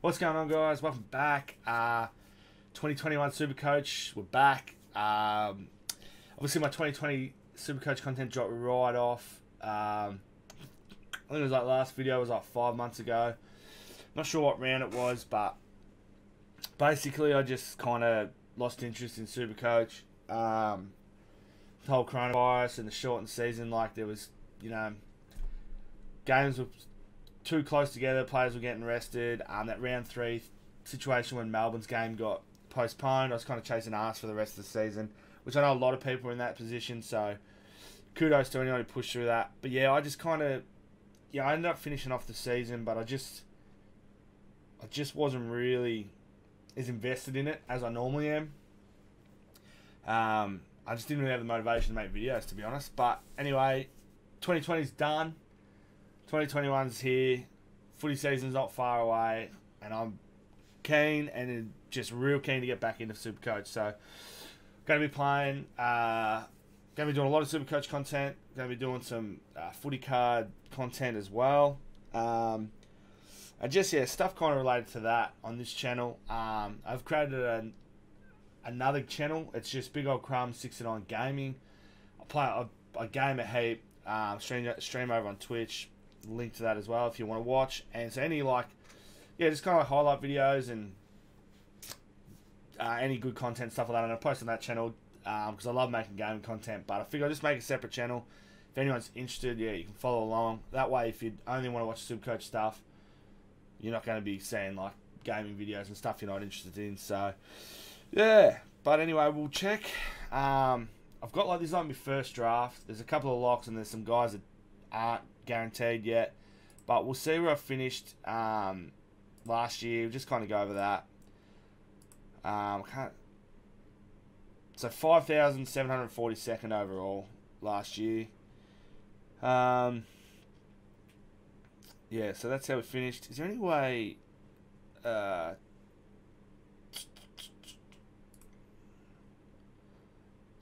What's going on, guys? Welcome back. 2021 Supercoach, we're back. Obviously, my 2020 Supercoach content dropped right off. I think it was like last video was like 5 months ago. Not sure what round it was, but basically, I just kind of lost interest in Supercoach. The whole coronavirus and the shortened season, like there was, games were too close together, players were getting rested. That round 3 situation when Melbourne's game got postponed, I was kind of chasing ass for the rest of the season, which I know a lot of people are in that position, so kudos to anyone who pushed through that. But yeah, I just kind of, I ended up finishing off the season, but I just wasn't really as invested in it as I normally am. I just didn't really have the motivation to make videos, to be honest. But anyway, 2020's done. 2021's here. Footy season's not far away, and I'm keen and just real keen to get back into Supercoach. So, going to be playing. Going to be doing a lot of Supercoach content. Going to be doing some footy card content as well. And just stuff kind of related to that on this channel. I've created another channel. It's just Big Old Crumb 69 Gaming. I game a heap. Stream over on Twitch. Link to that as well if you want to watch. And so any just kind of highlight videos and any good content, stuff like that. And I post on that channel because I love making gaming content. But I figure I'll just make a separate channel. If anyone's interested, you can follow along. That way, if you only want to watch Supercoach stuff, you're not going to be seeing like gaming videos and stuff you're not interested in. So yeah. But anyway, we'll check. I've got this is like my first draft. There's a couple of locks and there's some guys that aren't guaranteed yet, but we'll see where I finished last year. We'll just kind of go over that. So 5,742nd overall last year. So that's how we finished. Is there any way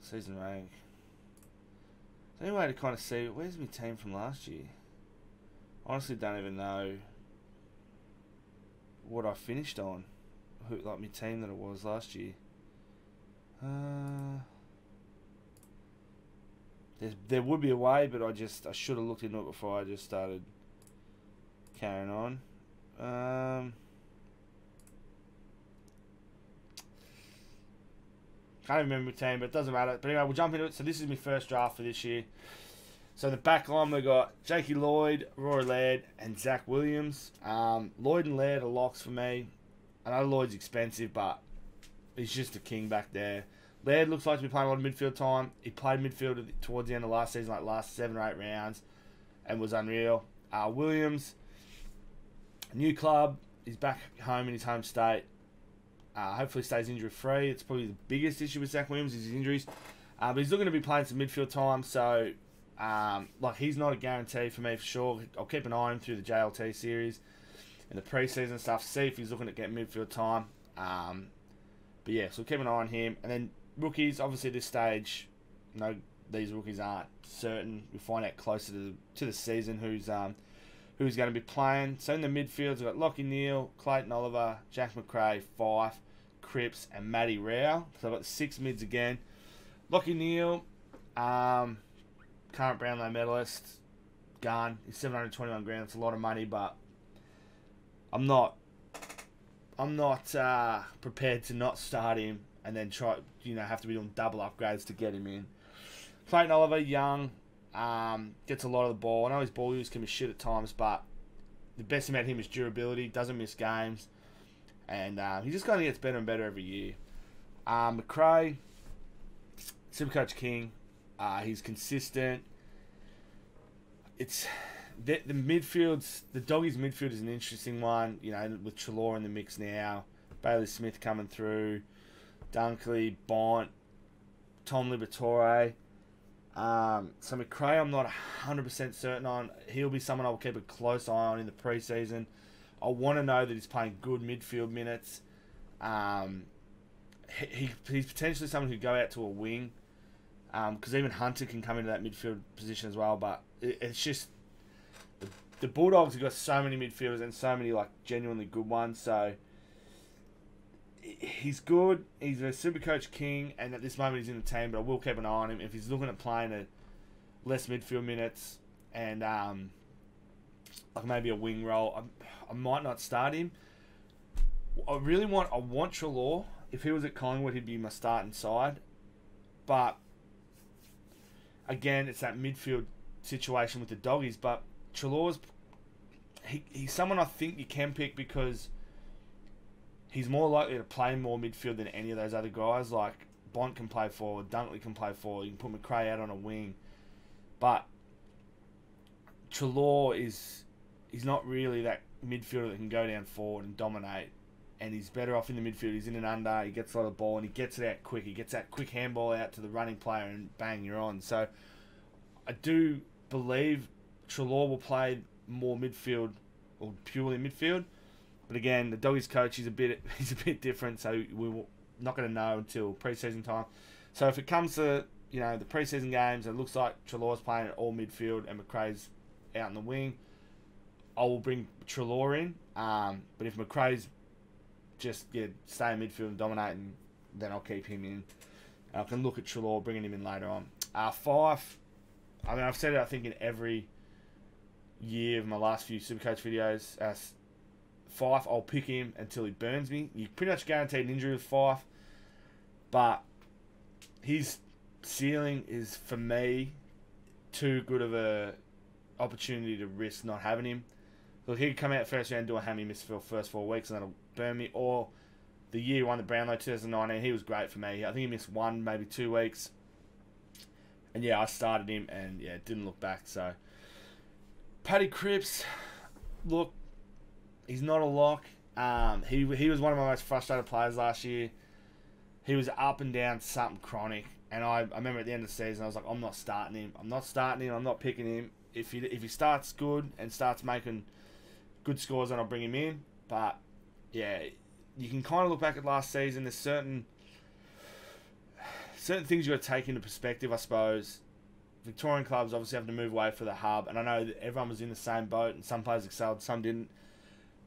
season rank? Is there any way to kind of see where's my team from last year? Honestly, don't even know what I finished on. My team that it was last year. There would be a way, but I should have looked into it before I just started carrying on. Can't remember my team, but it doesn't matter. But anyway, we'll jump into it. So this is my first draft for this year. So the back line, we got Jakey Lloyd, Rory Laird, and Zach Williams. Lloyd and Laird are locks for me. I know Lloyd's expensive, but he's just a king back there. Laird looks like to be playing a lot of midfield time. He played midfield towards the end of last season, like last 7 or 8 rounds, and was unreal. Williams, new club. He's back home in his home state. Hopefully stays injury free. It's probably the biggest issue with Zach Williams is his injuries. But he's looking to be playing some midfield time, so he's not a guarantee for me for sure. I'll keep an eye on him through the JLT series and the preseason stuff, see if he's looking to get midfield time. But yeah, so we'll keep an eye on him. And then rookies, obviously at this stage, these rookies aren't certain. We'll find out closer to the season who's going to be playing. So in the midfield, we've got Lachie Neale, Clayton Oliver, Jack McRae, Fife, Cripps, and Matty Rao. So I've got the 6 mids again. Lachie Neale, current Brownlow medalist, gun. He's 721 grand. That's a lot of money, but I'm not prepared to not start him and then try, have to be doing double upgrades to get him in. Clayton Oliver, young. Gets a lot of the ball. I know his ball use can be shit at times, but the best thing about him is durability. Doesn't miss games, and he just kind of gets better and better every year. McRae, Supercoach king. He's consistent. It's the midfields. The Doggies midfield is an interesting one. With Treloar in the mix now, Bailey Smith coming through, Dunkley, Bont, Tom Liberatore. So McRae, I'm not 100% certain on. He'll be someone I'll keep a close eye on in the preseason. I want to know that he's playing good midfield minutes. He's potentially someone who'd go out to a wing, because even Hunter can come into that midfield position as well. But it's just the Bulldogs have got so many midfielders and so many like genuinely good ones. So he's good. He's a Supercoach king, and at this moment he's in the team. But I will keep an eye on him if he's looking at playing at less midfield minutes and like maybe a wing role. I might not start him. I want Treloar. If he was at Collingwood, he'd be my starting side. But again, it's that midfield situation with the Doggies. But Treloar's he's someone I think you can pick because he's more likely to play more midfield than any of those other guys. Like Bont can play forward, Dunkley can play forward. You can put McRae out on a wing, but Treloar he's not really that midfielder that can go down forward and dominate. And he's better off in the midfield. He's in and under. He gets a lot of ball and he gets it out quick. He gets that quick handball out to the running player and bang, you're on. So I do believe Treloar will play more midfield or purely midfield. But again, the Doggies coach he's a bit different. So we're not going to know until pre-season time. So if it comes to the pre-season games, it looks like Treloar's playing at all midfield and McRae's out in the wing, I will bring Treloar in. But if McRae's just stay in midfield and dominate, and then I'll keep him in. I can look at Treloar, bringing him in later on. Fife, I mean, I've said it, I think, in every year of my last few Supercoach videos. Fife, I'll pick him until he burns me. You pretty much guaranteed an injury with Fife, but his ceiling is, for me, too good of a opportunity to risk not having him. Look, he could come out first round, do a hammy miss for the first 4 weeks, and that'll burn me. Or the year he won the Brownlow 2019, he was great for me. I think he missed 1, maybe 2 weeks. And I started him, and didn't look back. So, Paddy Cripps, look, he's not a lock. He was one of my most frustrated players last year. He was up and down something chronic. And I remember at the end of the season, I was like, I'm not starting him. I'm not picking him. If he starts good and starts making good scores, then I'll bring him in. But you can kind of look back at last season. There's certain things you got to take into perspective, I suppose. Victorian clubs obviously have to move away for the hub, and I know that everyone was in the same boat, and some players excelled, some didn't.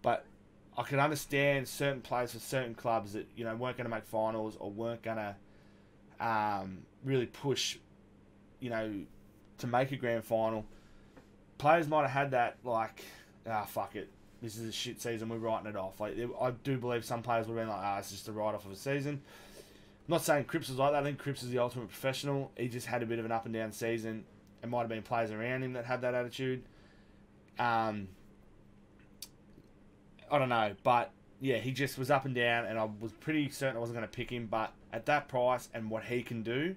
But I can understand certain players for certain clubs that weren't going to make finals or weren't going to really push, to make a grand final. Players might have had that, like, fuck it, this is a shit season, we're writing it off. Like, I do believe some players would have been like, it's just a write-off of a season. I'm not saying Cripps was like that. I think Cripps is the ultimate professional. He just had a bit of an up and down season. It might have been players around him that had that attitude. I don't know, but he just was up and down, and I was pretty certain I wasn't going to pick him. But at that price and what he can do,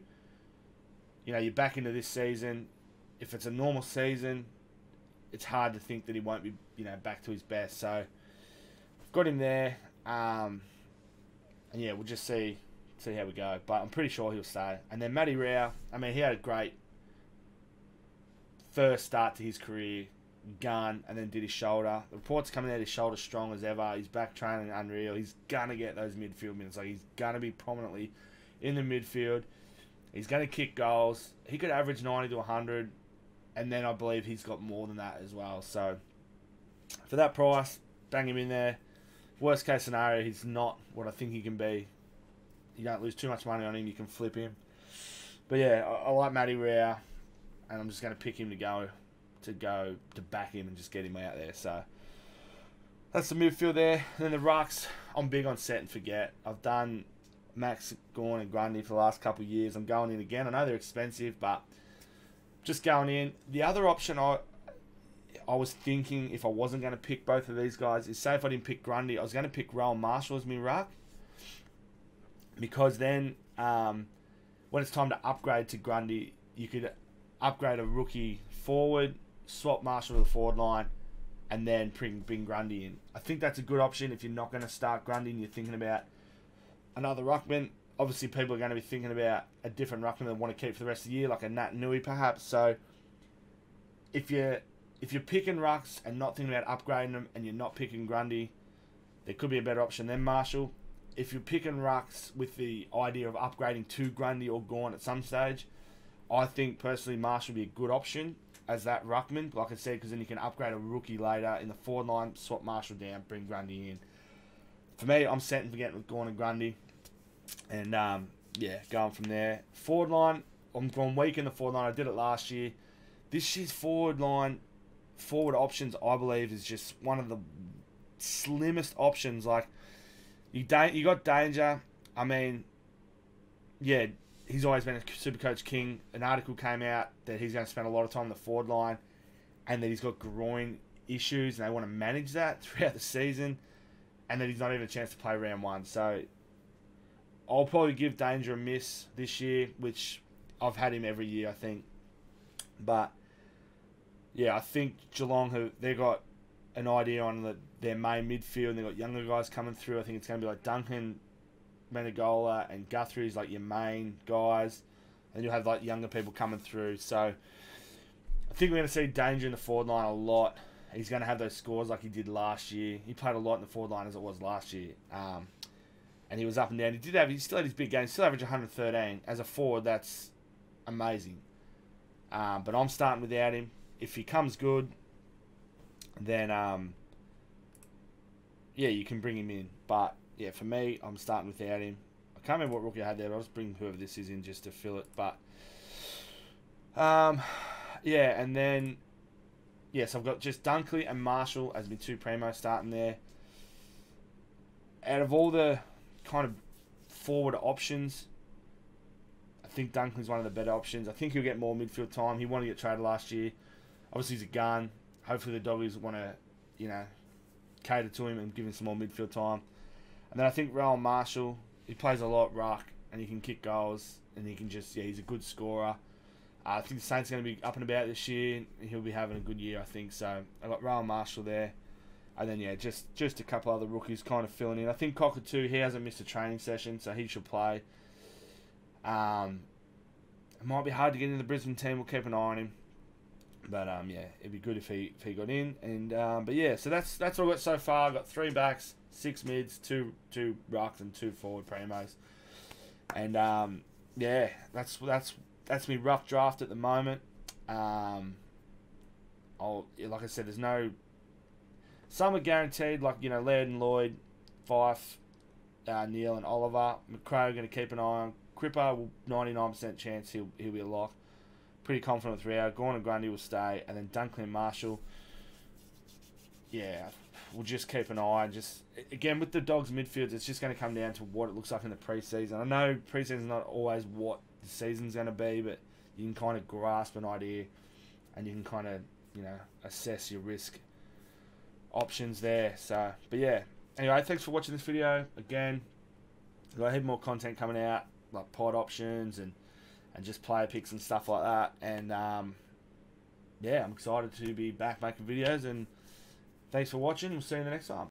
you're back into this season. If it's a normal season, it's hard to think that he won't be, back to his best. So I've got him there, and we'll just see how we go. But I'm pretty sure he'll stay. And then Matty Rao, I mean, he had a great first start to his career, gun, and then did his shoulder. The reports coming out his shoulder strong as ever. He's back training unreal. He's gonna get those midfield minutes. Like, he's gonna be prominently in the midfield. He's gonna kick goals. He could average 90 to 100. And then I believe he's got more than that as well. So, for that price, bang him in there. Worst case scenario, he's not what I think he can be. You don't lose too much money on him. You can flip him. But I like Matty Rao, and I'm just going to pick him to back him and just get him out there. So, that's the midfield there. And then the rucks, I'm big on set and forget. I've done Max, Gawn, and Grundy for the last couple of years. I'm going in again. I know they're expensive, but just going in. The other option I was thinking, if I wasn't going to pick both of these guys, is say if I didn't pick Grundy, I was going to pick Rowan Marshall as my ruck. Because then, when it's time to upgrade to Grundy, you could upgrade a rookie forward, swap Marshall to the forward line, and then bring Grundy in. I think that's a good option if you're not going to start Grundy and you're thinking about another ruckman. Obviously, people are going to be thinking about a different ruckman they want to keep for the rest of the year, like a Nat Nui perhaps. So, if you're picking rucks and not thinking about upgrading them, and you're not picking Grundy, there could be a better option than Marshall. If you're picking rucks with the idea of upgrading to Grundy or Gawn at some stage, I think personally Marshall would be a good option. as that ruckman, like I said, because then you can upgrade a rookie later in the forward line, swap Marshall down, bring Grundy in. For me, I'm setting for getting Gawn and Grundy, and yeah, going from there. Forward line, I'm going weak in the forward line. I did it last year. This year's forward line, forward options, I believe, is just one of the slimmest options. Like, you got Danger. I mean, yeah, he's always been a Supercoach king. An article came out that he's going to spend a lot of time in the forward line, and that he's got groin issues, and they want to manage that throughout the season, and that he's not even a chance to play round 1. So I'll probably give Danger a miss this year, which I've had him every year, I think. But yeah, I think Geelong, they've got an idea on their main midfield, and they've got younger guys coming through. I think it's going to be like Duncan, Menegola, and Guthrie's like your main guys, and you'll have like younger people coming through. So I think we're going to see Danger in the forward line a lot. He's going to have those scores like he did last year. He played a lot in the forward line as it was last year, and he was up and down. He still had his big games. Still averaged 113 as a forward. That's amazing. But I'm starting without him. If he comes good, then yeah, you can bring him in. But yeah, for me, I'm starting without him. I can't remember what rookie I had there, but I'll just bring whoever this is in just to fill it. But yeah, and then yes, I've got just Dunkley and Marshall as my 2 primo starting there. Out of all the kind of forward options, I think Dunkley's one of the better options. I think he'll get more midfield time. He wanted to get traded last year. Obviously, he's a gun. Hopefully, the Doggies want to, you know, cater to him and give him some more midfield time. And then I think Rowan Marshall, he plays a lot ruck, and he can kick goals, and he can just, yeah, he's a good scorer. I think the Saints are going to be up and about this year, and he'll be having a good year, I think. So I got Rowan Marshall there. And then, yeah, just a couple other rookies kind of filling in. I think Cockatoo, he hasn't missed a training session, so he should play. It might be hard to get into the Brisbane team. We'll keep an eye on him. But yeah, it'd be good if he got in. And but yeah, so that's all I've got so far. I've got 3 backs, 6 mids, 2 rucks, and 2 forward primos. And yeah, that's me rough draft at the moment. Like I said, there's no. Some are guaranteed, like, you know, Laird and Lloyd, Fife, Neil and Oliver. McRae are going to keep an eye on. Cripper, 99% chance he'll be a lock. Pretty confident with Rio. Gawn and Grundy will stay. And then Dunkley and Marshall, yeah, we'll just keep an eye. Just again, with the Dogs midfields, it's just going to come down to what it looks like in the preseason. I know preseason's not always what the season's going to be, but you can kind of grasp an idea, and you can kind of, you know, assess your risk options there. So, but yeah. Anyway, thanks for watching this video. Again, I've got a heap more content coming out, like pod options and just player picks and stuff like that. And yeah, I'm excited to be back making videos. And thanks for watching. We'll see you in the next time.